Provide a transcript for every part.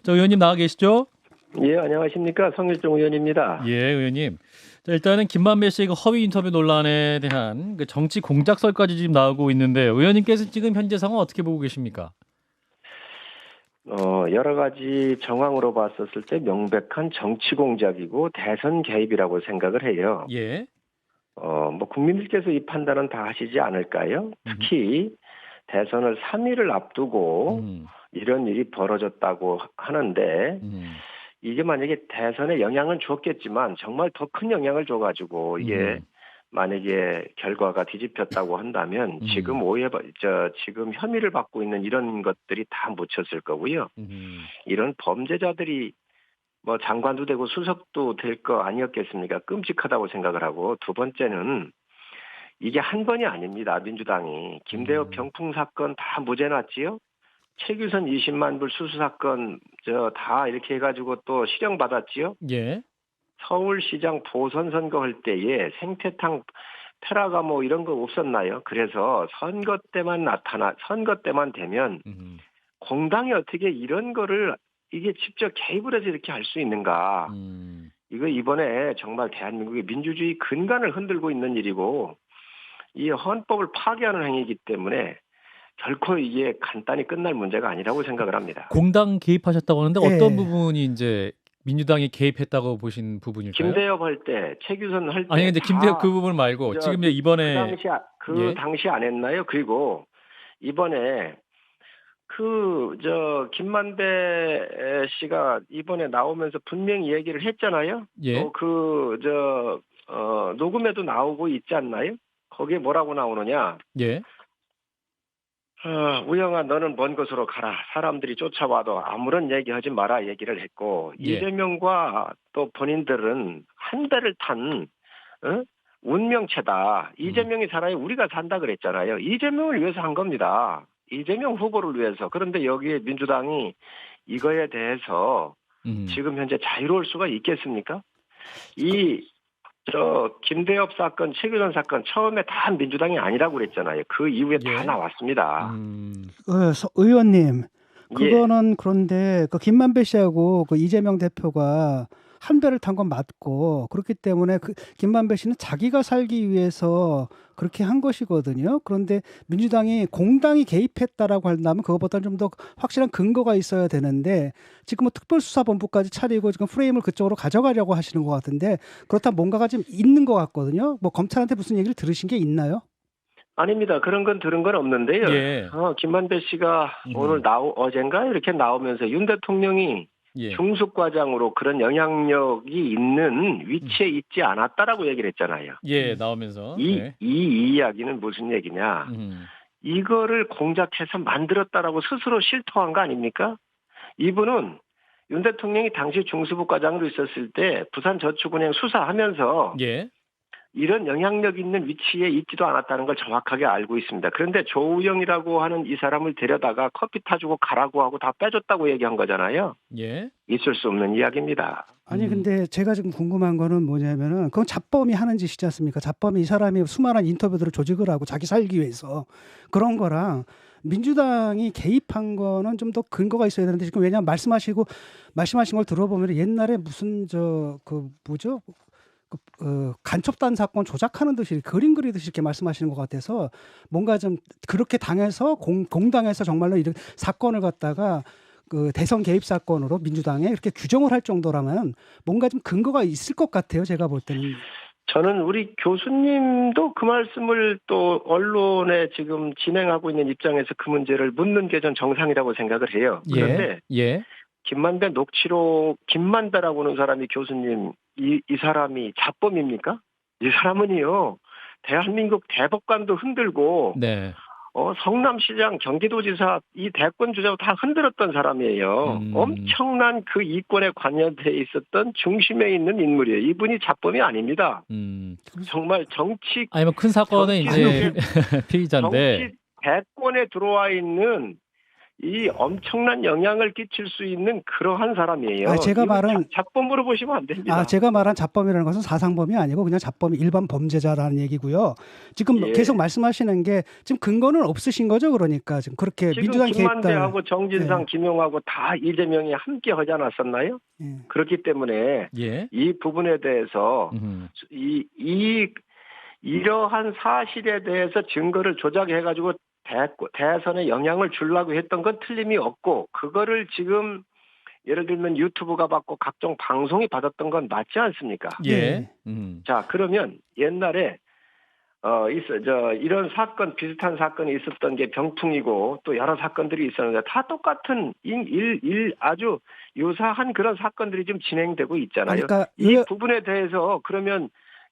저 의원님 나와 계시죠? 예, 안녕하십니까. 성일종 의원입니다. 예, 의원님. 자, 일단은 김만배 씨의 그 허위 인터뷰 논란에 대한 그 정치 공작설까지 지금 나오고 있는데 의원님께서 지금 현재 상황 어떻게 보고 계십니까? 여러 가지 정황으로 봤었을 때 명백한 정치 공작이고 대선 개입이라고 생각을 해요. 예. 뭐 국민들께서 이 판단은 다 하시지 않을까요? 특히 대선을 3일을 앞두고 음, 이런 일이 벌어졌다고 하는데 음, 이게 만약에 대선에 영향은 줬겠지만 정말 더 큰 영향을 줘가지고 이게 음, 만약에 결과가 뒤집혔다고 한다면 음, 지금 혐의를 받고 있는 이런 것들이 다 묻혔을 거고요. 음, 이런 범죄자들이 뭐 장관도 되고 수석도 될 거 아니었겠습니까? 끔찍하다고 생각을 하고 두 번째는 이게 한 번이 아닙니다. 민주당이 김대엽 음. 병풍 사건 다 무죄 났지요. 최규선 20만 불 수수 사건 다 이렇게 해가지고 또 실형 받았지요. 예. 서울시장 보선 선거할 때에 생태탕 페라가 뭐 이런 거 없었나요? 그래서 선거 때만 되면 음, 공당이 어떻게 이런 거를 이게 직접 개입을 해서 이렇게 할 수 있는가? 음. 이거 이번에 정말 대한민국의 민주주의 근간을 흔들고 있는 일이고 이 헌법을 파괴하는 행위이기 때문에 결코 이게 간단히 끝날 문제가 아니라고 생각을 합니다. 공당 개입하셨다고 하는데 어떤 예. 부분이 이제 민주당이 개입했다고 보신 부분일까요? 김대엽 할 때, 최규선 할 아니 때 근데 김대엽 그 다 부분 말고 지금 이제 그 이번에 당시 예. 안 했나요? 그리고 이번에 김만배 씨가 이번에 나오면서 분명히 얘기를 했잖아요. 예. 또 녹음에도 나오고 있지 않나요? 거기에 뭐라고 나오느냐? 예. 우영아, 너는 먼 곳으로 가라. 사람들이 쫓아와도 아무런 얘기하지 마라 얘기를 했고, 예. 이재명과 또 본인들은 한 배를 탄, 운명체다. 이재명이 살아야 우리가 산다 그랬잖아요. 이재명을 위해서 한 겁니다. 이재명 후보를 위해서. 그런데 여기에 민주당이 이거에 대해서 음. 지금 현재 자유로울 수가 있겠습니까? 김대엽 사건, 최규선 사건 처음에 다 민주당이 아니라고 그랬잖아요. 그 이후에 다 예. 나왔습니다. 의원님, 예. 그거는 그런데 그 김만배 씨하고 그 이재명 대표가 한 배를 탄 건 맞고 그렇기 때문에 그 김만배 씨는 자기가 살기 위해서 그렇게 한 것이거든요. 그런데 민주당이 공당이 개입했다라고 한다면 그것보다는 좀 더 확실한 근거가 있어야 되는데 지금 뭐 특별수사본부까지 차리고 지금 프레임을 그쪽으로 가져가려고 하시는 것 같은데 그렇다면 뭔가가 좀 있는 것 같거든요. 뭐 검찰한테 무슨 얘기를 들으신 게 있나요? 아닙니다. 그런 건 들은 건 없는데요. 예. 김만배 씨가 음. 어젠가 이렇게 나오면서 윤 대통령이 예. 중수과장으로 그런 영향력이 있는 위치에 있지 않았다라고 얘기를 했잖아요. 예, 나오면서. 네. 이 이야기는 무슨 얘기냐? 음. 이거를 공작해서 만들었다라고 스스로 실토한 거 아닙니까? 이분은 윤 대통령이 당시 중수부 과장으로 있었을 때 부산저축은행 수사하면서 예. 이런 영향력 있는 위치에 있지도 않았다는 걸 정확하게 알고 있습니다. 그런데 조우영이라고 하는 이 사람을 데려다가 커피 타주고 가라고 하고 다 빼줬다고 얘기한 거잖아요. 예. 있을 수 없는 이야기입니다. 아니 근데 제가 지금 궁금한 거는 뭐냐면은 그건 잡범이 하는 짓이지 않습니까? 잡범이 이 사람이 수많은 인터뷰들을 조직을 하고 자기 살기 위해서 그런 거랑 민주당이 개입한 거는 좀 더 근거가 있어야 되는데 지금 왜냐하면 말씀하신 걸 들어보면 옛날에 무슨 간첩단 사건 조작하는 듯이 그림 그리듯이 이렇게 말씀하시는 것 같아서 뭔가 좀 그렇게 당해서 공당에서 정말로 이런 사건을 갖다가 그 대선 개입 사건으로 민주당에 이렇게 규정을 할 정도라면 뭔가 좀 근거가 있을 것 같아요. 제가 볼 때는. 저는 우리 교수님도 그 말씀을 또 언론에 지금 진행하고 있는 입장에서 그 문제를 묻는 게 전 정상이라고 생각을 해요. 그런데 예. 예. 김만배 녹취록 김만배라고 하는 사람이 교수님 이 사람이 잡범입니까? 이 사람은요 대한민국 대법관도 흔들고 네. 성남시장 경기도지사 이 대권 주자도 다 흔들었던 사람이에요. 엄청난 그 이권에 관여돼 있었던 중심에 있는 인물이에요. 이분이 잡범이 아닙니다. 정말 정치 아니면 큰 사건의 이제 피의자인데 정치 대권에 들어와 있는 이 엄청난 영향을 끼칠 수 있는 그러한 사람이에요. 제가 말한 잡범으로 보시면 안 됩니다. 제가 말한 잡범이라는 것은 사상범이 아니고 그냥 잡범이 일반 범죄자라는 얘기고요. 지금 예. 계속 말씀하시는 게 지금 근거는 없으신 거죠, 그러니까 지금 그렇게 지금 민주당 개입다. 김만배하고 정진상, 김용하고 다 이재명이 함께 하지 않았었나요? 예. 그렇기 때문에 예. 이 부분에 대해서 이러한 사실에 대해서 증거를 조작해가지고 대선에 영향을 주려고 했던 건 틀림이 없고, 그거를 지금 예를 들면 유튜브가 받고 각종 방송이 받았던 건 맞지 않습니까? 예. 자, 그러면 옛날에 이런 사건, 비슷한 사건이 있었던 게 병풍이고 또 여러 사건들이 있었는데 다 똑같은 아주 유사한 그런 사건들이 지금 진행되고 있잖아요. 그러니까 이 부분에 대해서 그러면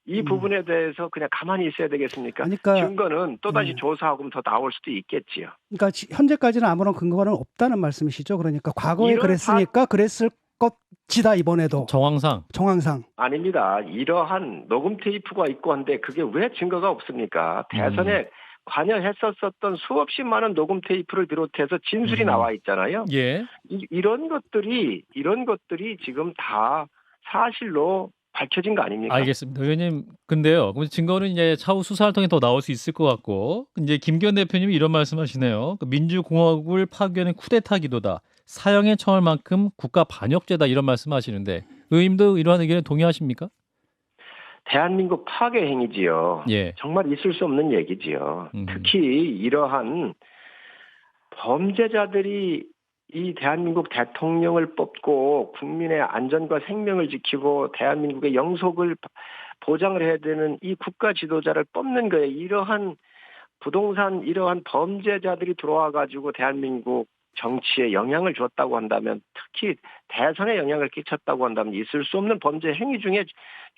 이 부분에 대해서 그냥 가만히 있어야 되겠습니까? 그러니까 증거는 또다시 조사하고 더 나올 수도 있겠지요. 그러니까 현재까지는 아무런 근거는 없다는 말씀이시죠. 그러니까 과거에 이런 그랬으니까 그랬을 것이다 이번에도 정황상. 아닙니다. 이러한 녹음 테이프가 있고 한데 그게 왜 증거가 없습니까? 대선에 관여했었던 수없이 많은 녹음 테이프를 비롯해서 진술이 나와 있잖아요. 예. 이런 것들이 지금 다 사실로 밝혀진 거 아닙니까? 알겠습니다. 의원님, 근데요. 그럼 증거는 이제 차후 수사를 통해 더 나올 수 있을 것 같고, 이제 김기현 대표님이 이런 말씀하시네요. 민주공화국을 파괴하는 쿠데타 기도다. 사형에 처할 만큼 국가 반역죄다 이런 말씀하시는데, 의원님도 이러한 의견에 동의하십니까? 대한민국 파괴 행위지요. 예. 정말 있을 수 없는 얘기지요. 특히 이러한 범죄자들이 이 대한민국 대통령을 뽑고 국민의 안전과 생명을 지키고 대한민국의 영속을 보장을 해야 되는 이 국가 지도자를 뽑는 거예요. 이러한 범죄자들이 들어와 가지고 대한민국 정치에 영향을 줬다고 한다면, 특히 대선에 영향을 끼쳤다고 한다면 있을 수 없는 범죄 행위 중에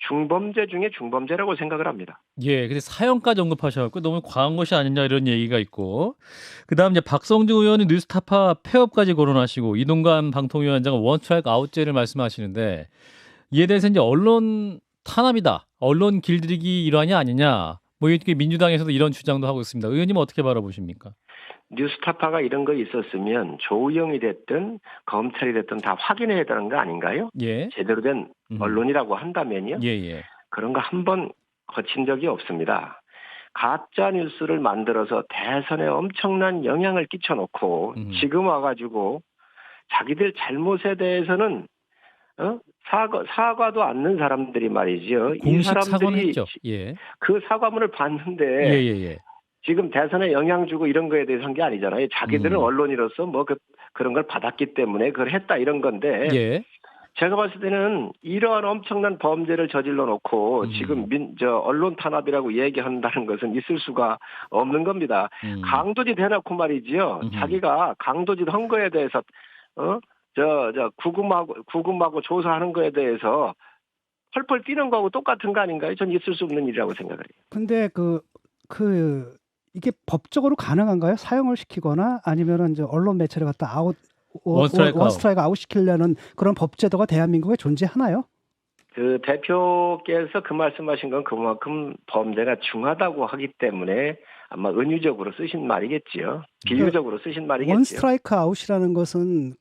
중범죄 중에 중범죄라고 생각을 합니다. 예, 근데 사형까지 언급하셔갖고 너무 과한 것이 아니냐 이런 얘기가 있고, 그다음 이제 박성주 의원은 뉴스타파 폐업까지 거론하시고 이동관 방통위원장은 원스트라이크 아웃제를 말씀하시는데, 이에 대해서 이제 언론 탄압이다, 언론 길들이기 일환이 아니냐, 뭐 이렇게 민주당에서도 이런 주장도 하고 있습니다. 의원님은 어떻게 바라보십니까? 뉴스타파가 이런 거 있었으면 조우영이 됐든 검찰이 됐든 다 확인해야 되는 거 아닌가요? 예. 제대로 된 언론이라고 한다면요. 예. 그런 거 한 번 거친 적이 없습니다. 가짜 뉴스를 만들어서 대선에 엄청난 영향을 끼쳐놓고 지금 와가지고 자기들 잘못에 대해서는 사과도 않는 사람들이 말이죠. 공식 이 사람들이 사과는 했죠. 예. 그 사과문을 봤는데 예. 지금 대선에 영향 주고 이런 거에 대해서 한 게 아니잖아요. 자기들은 언론인으로서 뭐 그런 걸 받았기 때문에 그걸 했다 이런 건데. 예. 제가 봤을 때는 이러한 엄청난 범죄를 저질러 놓고 지금 언론 탄압이라고 얘기한다는 것은 있을 수가 없는 겁니다. 강도짓 해놓고 말이지요. 자기가 강도짓 한 거에 대해서 구금하고 조사하는 거에 대해서 펄펄 뛰는 거하고 똑같은 거 아닌가요? 전 있을 수 없는 일이라고 생각을 해요. 근데 이게 법적으로 가능한가요? 사형을 시키거나 아니면은 이제 언론 매체를 갖다 원스트라이크 아웃 시키려는 그런 법제도가 대한민국에 존재하나요? 그 대표께서 그 말씀하신 건 그만큼 범죄가 중하다고 하기 때문에 아마 은유적으로 쓰신 말이겠지요. 비유적으로 쓰신 말이겠지요. 원스트라이크 아웃이라는 것은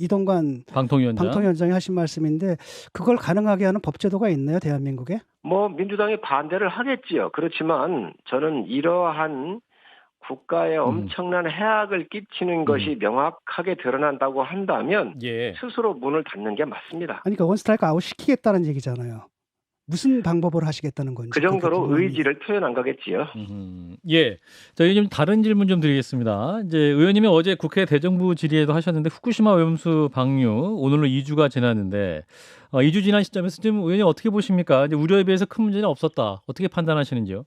이동관 방통위원장이 하신 말씀인데 그걸 가능하게 하는 법제도가 있나요, 대한민국에? 뭐 민주당이 반대를 하겠지요. 그렇지만 저는 이러한 국가에 엄청난 해악을 끼치는 것이 명확하게 드러난다고 한다면 스스로 문을 닫는 게 맞습니다. 그러니까 원스트라이크 아웃 시키겠다는 얘기잖아요. 무슨 방법으로 하시겠다는 건지. 그 정도로 의지를 표현한 거겠지요. 예. 저희 좀 다른 질문 좀 드리겠습니다. 이제 의원님이 어제 국회 대정부 질의에도 하셨는데 후쿠시마 오염수 방류 오늘로 2주가 지났는데 2주 지난 시점에서 지금 의원님 어떻게 보십니까? 이제 우려에 비해서 큰 문제는 없었다. 어떻게 판단하시는지요?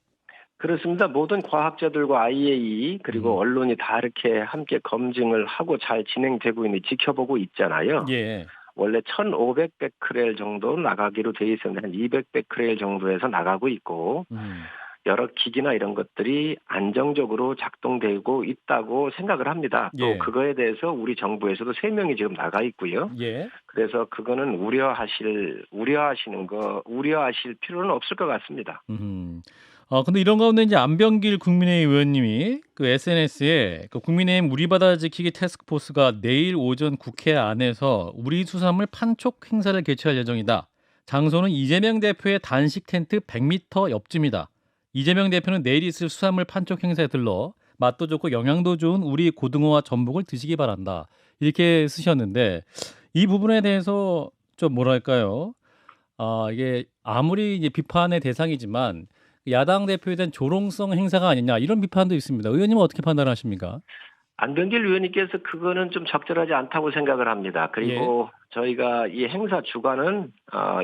그렇습니다. 모든 과학자들과 IAEA 그리고 언론이 다 이렇게 함께 검증을 하고 잘 진행되고 있는 지켜보고 있잖아요. 예. 원래 1,500베크렐 정도 나가기로 돼 있었는데 한 200베크렐 정도에서 나가고 있고 여러 기기나 이런 것들이 안정적으로 작동되고 있다고 생각을 합니다. 또 그거에 대해서 우리 정부에서도 3명이 지금 나가 있고요. 그래서 그거는 우려하실 필요는 없을 것 같습니다. 근데 이런 가운데 이제 안병길 국민의힘 의원님이 그 SNS에 그 국민의힘 우리 바다 지키기 태스크포스가 내일 오전 국회 안에서 우리 수산물 판촉 행사를 개최할 예정이다. 장소는 이재명 대표의 단식 텐트 100m 옆집이다. 이재명 대표는 내일 있을 수산물 판촉 행사에 들러 맛도 좋고 영양도 좋은 우리 고등어와 전복을 드시기 바란다. 이렇게 쓰셨는데 이 부분에 대해서 좀 뭐랄까요? 이게 아무리 이제 비판의 대상이지만 야당 대표에 대한 조롱성 행사가 아니냐 이런 비판도 있습니다. 의원님은 어떻게 판단하십니까? 안병길 의원님께서 그거는 좀 적절하지 않다고 생각을 합니다. 그리고 저희가 이 행사 주관은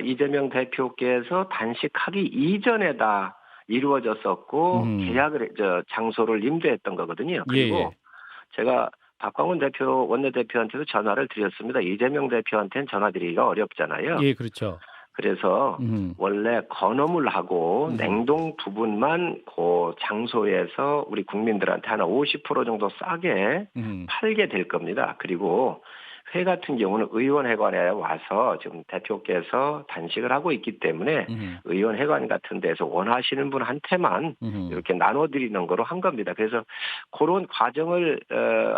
이재명 대표께서 단식하기 이전에다 이루어졌었고 계약을 장소를 임대했던 거거든요. 그리고 제가 박광훈 대표 원내대표한테도 전화를 드렸습니다. 이재명 대표한테는 전화 드리기가 어렵잖아요. 예, 그렇죠. 그래서 원래 건어물하고 냉동 부분만 그 장소에서 우리 국민들한테 하나 50% 정도 싸게 팔게 될 겁니다. 그리고 회 같은 경우는 의원회관에 와서 지금 대표께서 단식을 하고 있기 때문에 의원회관 같은 데서 원하시는 분한테만 이렇게 나눠드리는 거로 한 겁니다. 그래서 그런 과정을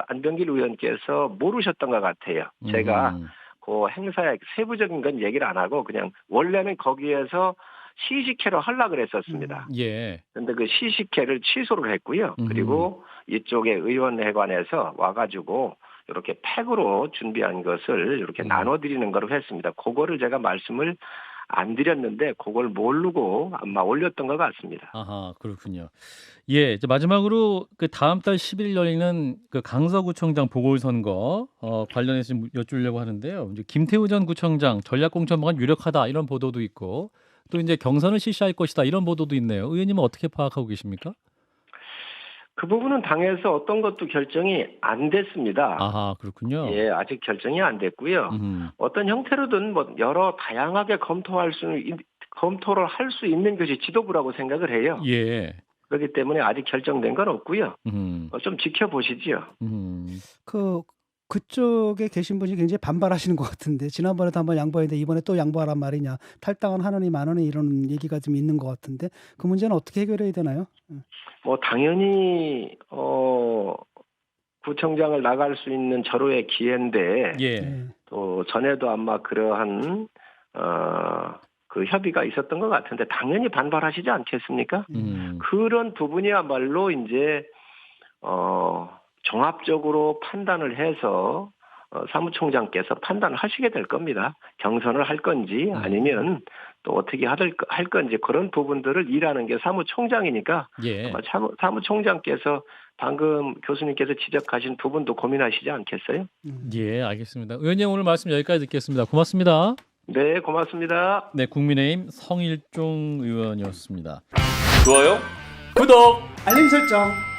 안병길 의원께서 모르셨던 것 같아요. 제가 그 행사의 세부적인 건 얘기를 안 하고 그냥 원래는 거기에서 시식회로 하려고 그랬었습니다. 그런데 그 시식회를 취소를 했고요. 그리고 이쪽에 의원회관에서 와가지고 이렇게 팩으로 준비한 것을 이렇게 나눠드리는 거로 했습니다. 그거를 제가 말씀을 안 드렸는데 그걸 모르고 아마 올렸던 것 같습니다. 아하, 그렇군요. 예, 이제 마지막으로 그 다음 달 10일 열리는 그 강서구청장 보궐선거 관련해서 좀 여쭈려고 하는데요. 이제 김태우 전 구청장 전략공천망은 유력하다 이런 보도도 있고 또 이제 경선을 실시할 것이다 이런 보도도 있네요. 의원님은 어떻게 파악하고 계십니까? 그 부분은 당에서 어떤 것도 결정이 안 됐습니다. 아하, 그렇군요. 예, 아직 결정이 안 됐고요. 어떤 형태로든 뭐 여러 다양하게 검토를 할 수 있는 것이 지도부라고 생각을 해요. 예. 그렇기 때문에 아직 결정된 건 없고요. 좀 지켜보시죠. 그쪽에 계신 분이 굉장히 반발하시는 것 같은데 지난번에도 한번 양보했는데 이번에 또 양보하란 말이냐 탈당은 하느니 마느니 이런 얘기가 좀 있는 것 같은데 그 문제는 어떻게 해결해야 되나요? 뭐 당연히 구청장을 나갈 수 있는 절호의 기회인데 또 전에도 아마 그러한 그 협의가 있었던 것 같은데 당연히 반발하시지 않겠습니까? 그런 부분이야말로 이제 종합적으로 판단을 해서 사무총장께서 판단을 하시게 될 겁니다. 경선을 할 건지 아니면 또 어떻게 할 건지 그런 부분들을 일하는 게 사무총장이니까 아마 사무총장께서 방금 교수님께서 지적하신 부분도 고민하시지 않겠어요? 예, 알겠습니다. 의원님 오늘 말씀 여기까지 듣겠습니다. 고맙습니다. 네, 고맙습니다. 네, 국민의힘 성일종 의원이었습니다. 좋아요, 구독, 알림 설정.